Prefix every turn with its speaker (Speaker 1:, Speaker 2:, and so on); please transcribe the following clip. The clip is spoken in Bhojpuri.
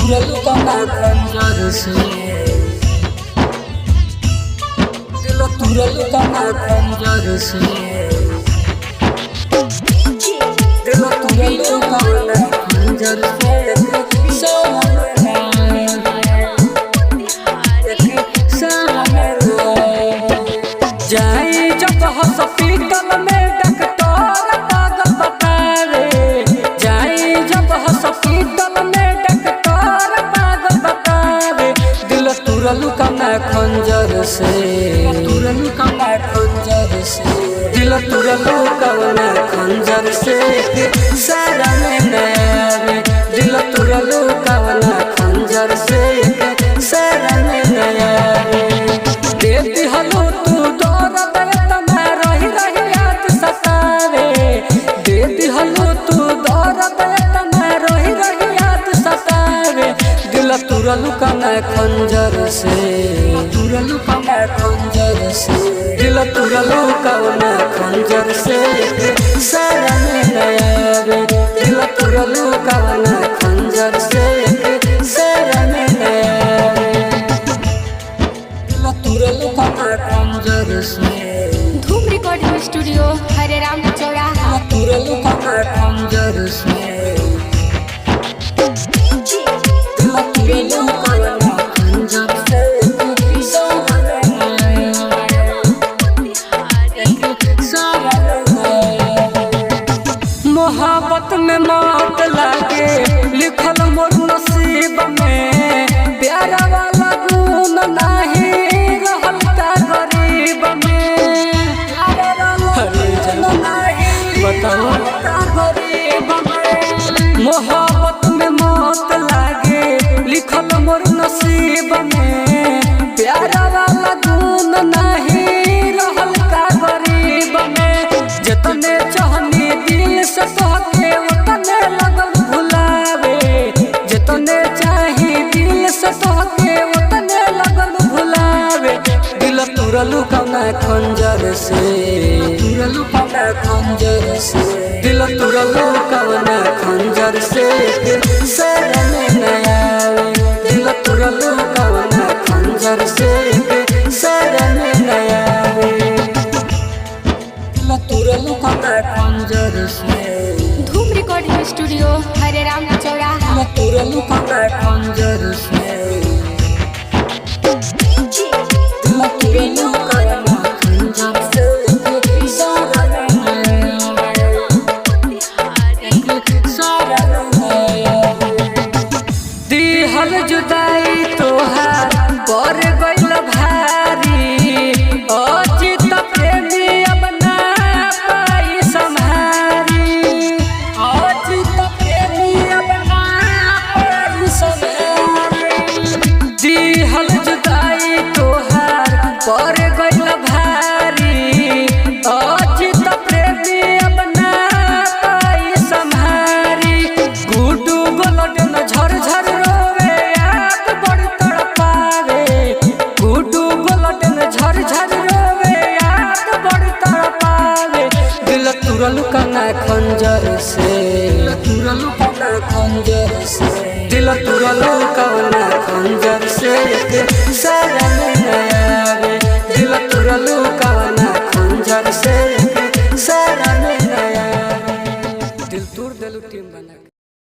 Speaker 1: तुरल कमा खंजर से, दिल तुरल कमा खंजर से, दिल तुरल कमा खंजर से। जाई जब हॉस्पिटल में डॉक्टर पागल बतावे, जाई जब हॉस्पिटल में डॉक्टर पागल बतावे, दिल तुरल कमा खंजर से, तुरल कमा खंजर से, दिल तुरल कमा खंजर से। सारा में नया दिल तुरल कमा खंजर से, सारा में नया देती हलो तू दौरत तना रही रही याद सतावे, देती हलो तू दौरत तना रही रही याद सतावे, दिल तुरल कमा खंजर से, तुरल कमा खंजर से, दिल तुरल कमा खंजर से। सारा में नया दिल तुरल कमा खंजर से, सारा में नया तुरल कमा खंजर से।
Speaker 2: धूम रिकॉर्डिंग स्टूडियो हरे राम चौराहा।
Speaker 1: तुरल कमा खंजर से, दिल तुरल कमा खंजर से। मोहब्बत में मौत लागे लिखल मोर नसीब में, प्यार वाला गुण नहीं रहल का गरीब में। बताओ गरीब में मोहब्बत में मौत लागे लिखल मोर नसीब में, प्यार वाला गुण नहीं रहल का गरीब में। जितने चाहनी दिल से तोहके उतने लगल भुलावे, जितने चाही दिल से तोहके उतने लगल भुलावे, दिल तुरल कमा खंजर से, तुरल कमा खंजर से, दिल तुरल कमा खंजर से। सारा में नया दिल तुरल कमा खंजर से, सारा में नया दिल तुरल कमा खंजर से।
Speaker 2: धूम रिकॉर्डिंग स्टूडियो हरे राम चौराहा।
Speaker 1: तुरल कमा खंजर से, दिल तुरल कमा खंजर से। दिहल जुदाई तोहार पर गइल भारी, अजित प्रेमी अब ना पाई संभारी, अजित प्रेमी अब ना पाई संभारी। दिहल जुदाई तोहार पर गइल भारी, अजित प्रेमी अब ना पाई संभारी। गुडू गोलडन झर झर रोवे याद बड़ी तड़पावे, गुडू गोलडन झर झर रोवे याद बड़ी तड़पावे, दिल तुरल कमा खंजर से, तुरल कमा खंजर से, दिल तुरल कमा खंजर से। सारा में नया दिल तुरल कमा खंजर से, सारा में नया दिल तुर दिल टीम बना।